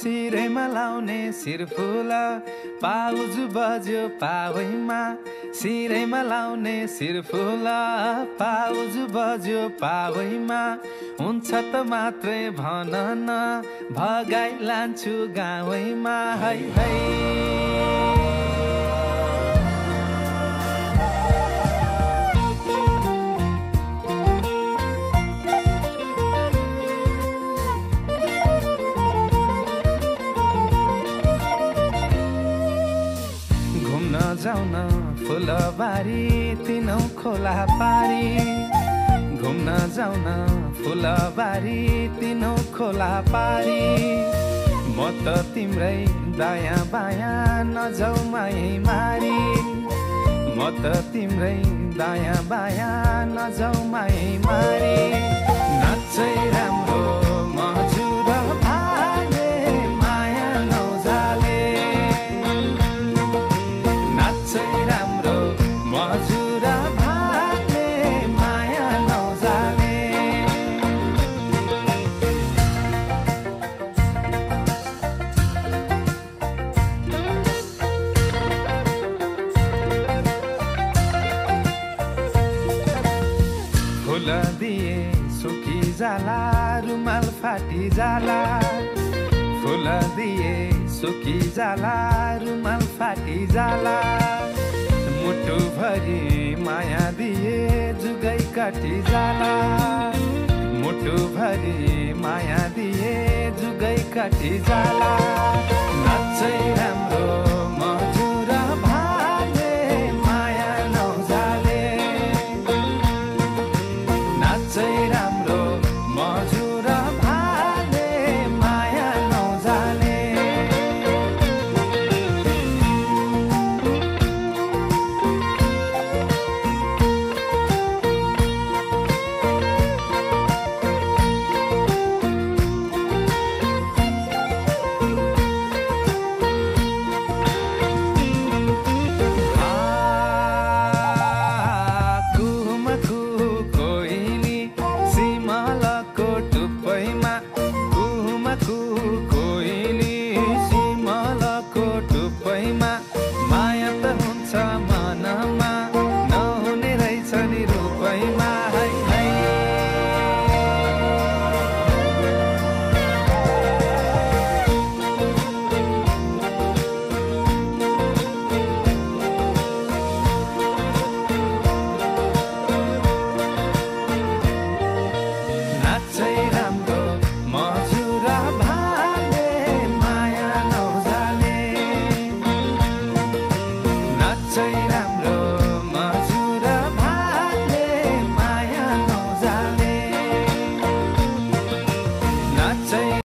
सिरैमा लाउने सिरफुल पाउज बज्यो पावैमा सिरैमा लाउने सिरफुल पाउज बज्यो पावैमा हुन्छ त मात्रै भन न भगाइ लान्छु गाउँमा है है जाउन फुलबारी तिनौ खोला पारी घुम्न जाउन फुलबारी तिनौ खोला पारी म त तिम्रै दायाँ बायाँ नजाउ मायै मारी म त तिम्रै दायाँ बायाँ नजाउ मायै मारी नाच्चै राम्रो मजुर भाले माया नौजाले नाच्चै राम्रो मजुर भाले माया नौजाले फुल दिए सुकी जाला रुमाल फाटी जाला फुल दिए सुकी जाला रुमाल फाटी जाला मुटु भरी माया दिए जुगै कटी जाला मुटु भरी माया दिए जुगै कटी जाला नाच्चै राम्रो मजुर भाले माया नौजाले नाच्चै राम्रो मजुर भाले माया नौजाले कुहुमा कुहु